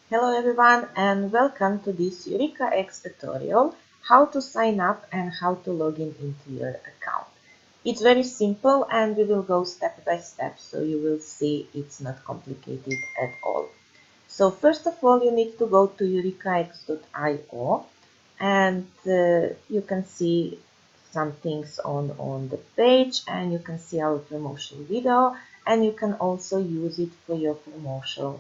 Hello everyone and welcome to this EUREKAX tutorial, how to sign up and how to log in into your account. It's very simple and we will go step by step, so you will see it's not complicated at all. So first of all, you need to go to EUREKAX.io and you can see some things on the page, and you can see our promotional video, and you can also use it for your promotions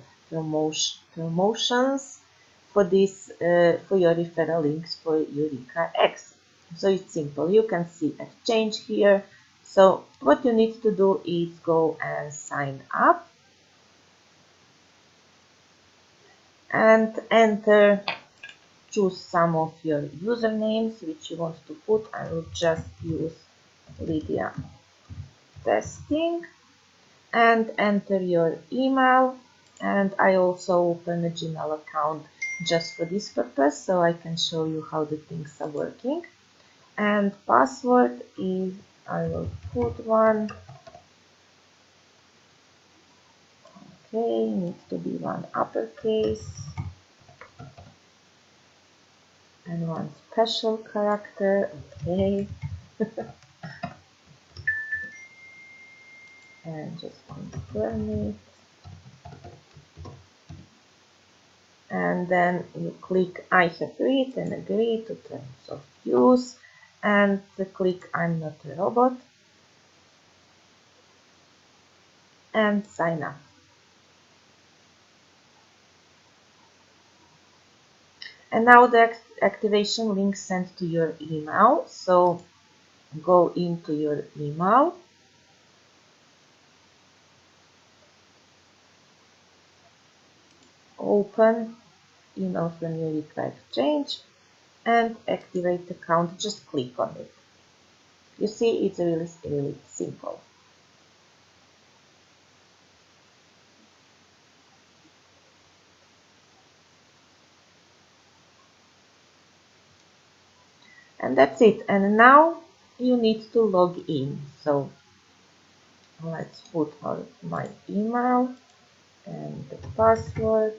for this for your referral links for EUREKAX. So it's simple. You can see exchange here. So what you need to do is go and sign up and enter. Choose some of your usernames which you want to put. I will just use Lydia Testing and enter your email. And I also open a Gmail account just for this purpose, so I can show you how the things are working. And password is, I will put one. Okay, needs to be one uppercase and one special character. Okay. And just confirm it. And then you click I have read and agree to terms of use, and click I'm not a robot and sign up. And now the activation link sent to your email. So go into your email, open email from Eureka Exchange and activate account. Just click on it. You see, it's really simple. And that's it. And now you need to log in. So let's put my email and the password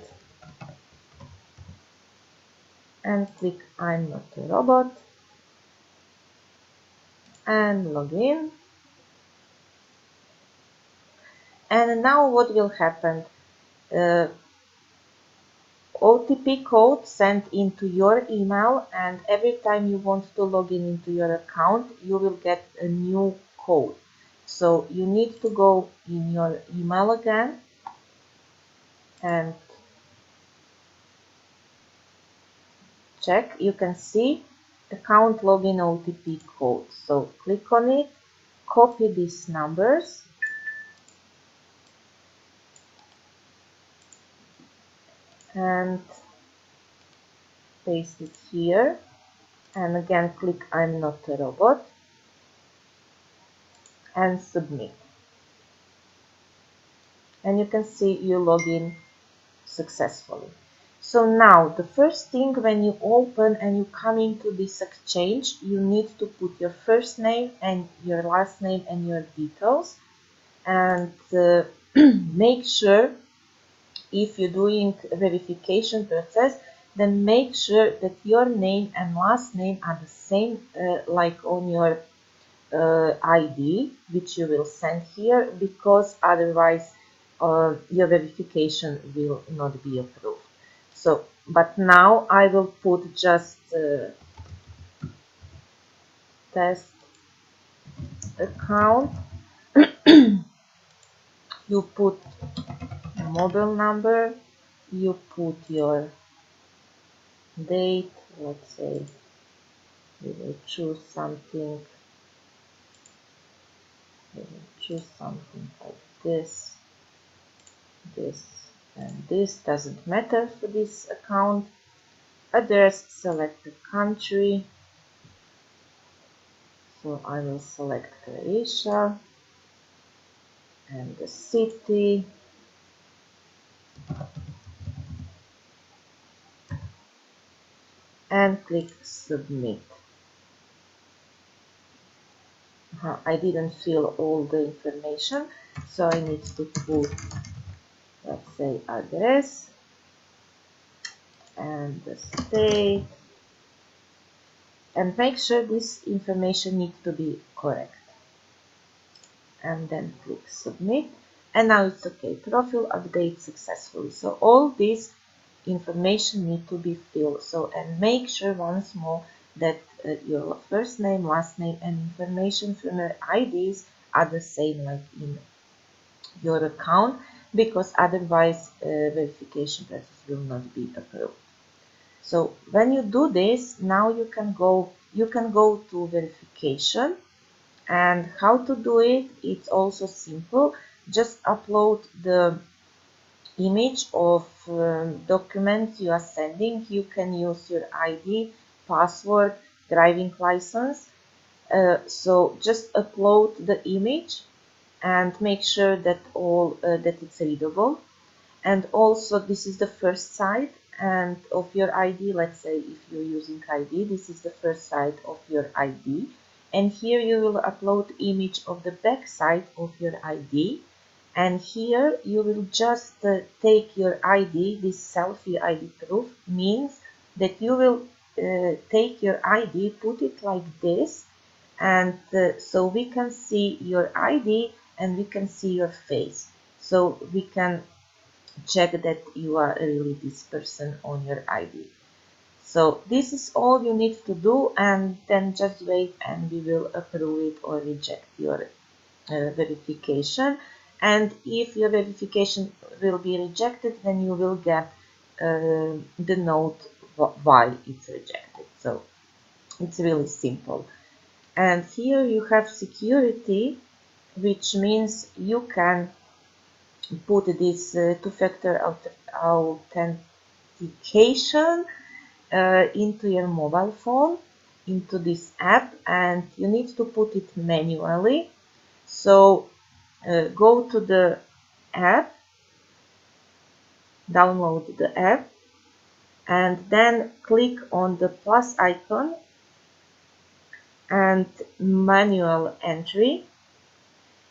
and click I'm not a robot and log in. And now what will happen? OTP code sent into your email, and every time you want to log in into your account, you will get a new code. So you need to go in your email again and check. You can see account login OTP code. So click on it, copy these numbers and paste it here, and again click I'm not a robot and submit. And you can see you log in successfully. So now the first thing, when you open and you come into this exchange, you need to put your first name and your last name and your details, and make sure, if you're doing a verification process, then make sure that your name and last name are the same like on your ID, which you will send here, because otherwise your verification will not be approved. So, but now I will put just test account. You put mobile number, you put your date, let's say we will choose something like this, and this doesn't matter for this account. Address, select the country, so I will select Croatia, and the city, and click submit. I didn't fill all the information, so I need to put, let's say, address, and the state, and make sure this information needs to be correct. And then click submit, and now it's okay. Profile update successfully. So all this information need to be filled. So, and make sure once more that your first name, last name, and information from your IDs are the same like in your account, because otherwise verification process will not be approved. So when you do this, now you can go to verification. And how to do it? It's also simple. Just upload the image of document you are sending. You can use your ID, password, driving license. So just upload the image and make sure that that it's readable. And also this is the first side and of your ID. Let's say if you're using ID, this is the first side of your ID. And here you will upload image of the back side of your ID. And here you will just take your ID, this selfie ID proof means that you will take your ID, put it like this, and so we can see your ID and we can see your face. So we can check that you are really this person on your ID. So this is all you need to do, and then just wait and we will approve it or reject your verification. And if your verification will be rejected, then you will get the note why it's rejected. So it's really simple. And here you have security, which means you can put this two-factor authentication into your mobile phone, into this app, and you need to put it manually. So go to the app, download the app, and then click on the plus icon and manual entry.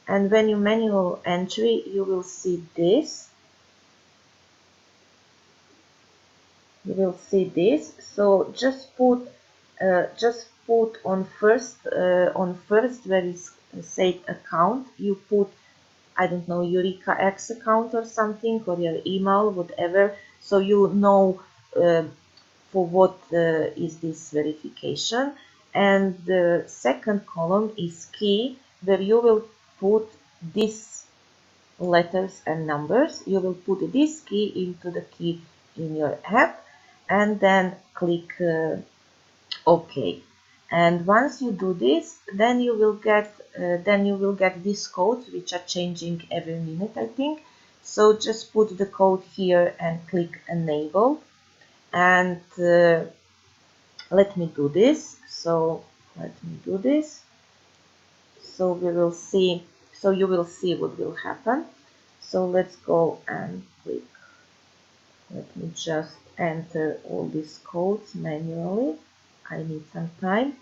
And when you manual entry, you will see this. You will see this. So just put on first where is say account. You put, I don't know, EUREKAX account or something, or your email, whatever. So you know for what is this verification. And the second column is key, where you will put these letters and numbers. You will put this key into the key in your app, and then click OK. And once you do this, then you will get these codes, which are changing every minute, I think. So just put the code here and click enable. And let me do this. So let me do this. So we will see. So you will see what will happen. So let's go and click. Let me just enter all these codes manually. I need some time.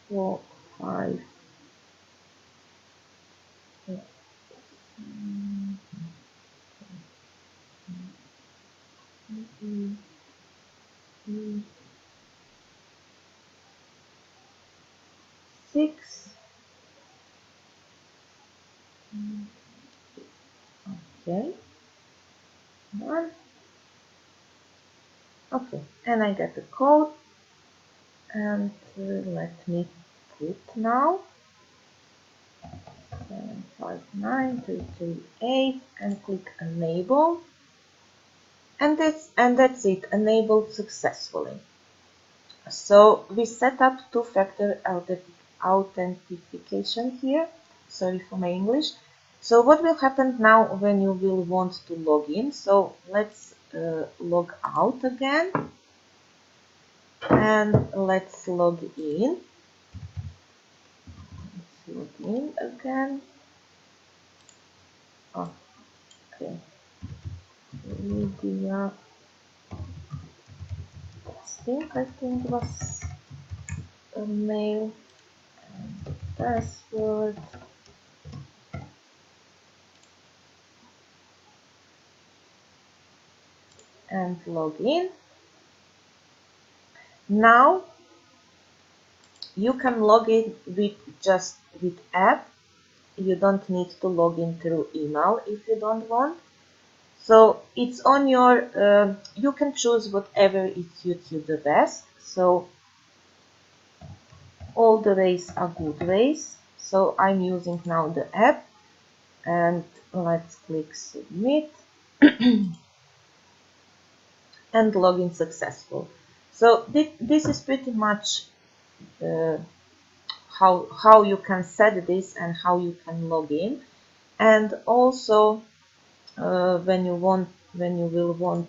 4, 5, 6. Okay. 1. Okay, and I get the code. And let me put now 759338 and click enable. And that's it, enabled successfully. So we set up two-factor authentication here. Sorry for my English. So what will happen now when you will want to log in? So let's log out again. And let's log in. Let's log in again. Okay. Media. I think it was a mail and password. and log in. Now you can log in with just with app. You don't need to log in through email if you don't want. So it's on your, you can choose whatever it suits you the best. So all the ways are good ways. So I'm using now the app, and let's click submit and login successful. So this is pretty much uh, how you can set this and how you can log in. And also when you will want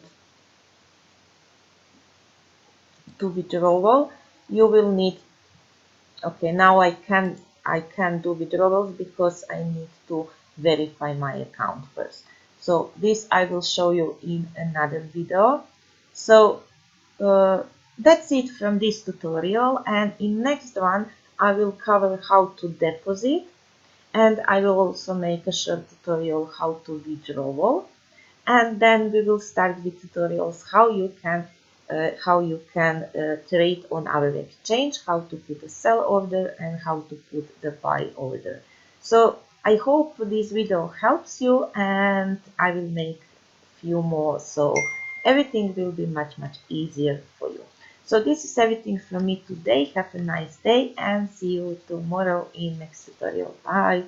to withdrawal, you will need, okay, now I can do withdrawals because I need to verify my account first. So this I will show you in another video. So that's it from this tutorial, and in next one I will cover how to deposit, and I will also make a short tutorial how to withdrawal, and then we will start with tutorials how you can trade on our exchange, how to put a sell order and how to put the buy order. So I hope this video helps you, and I will make few more, so everything will be much easier for you. So this is everything from me today. Have a nice day and see you tomorrow in next tutorial. Bye.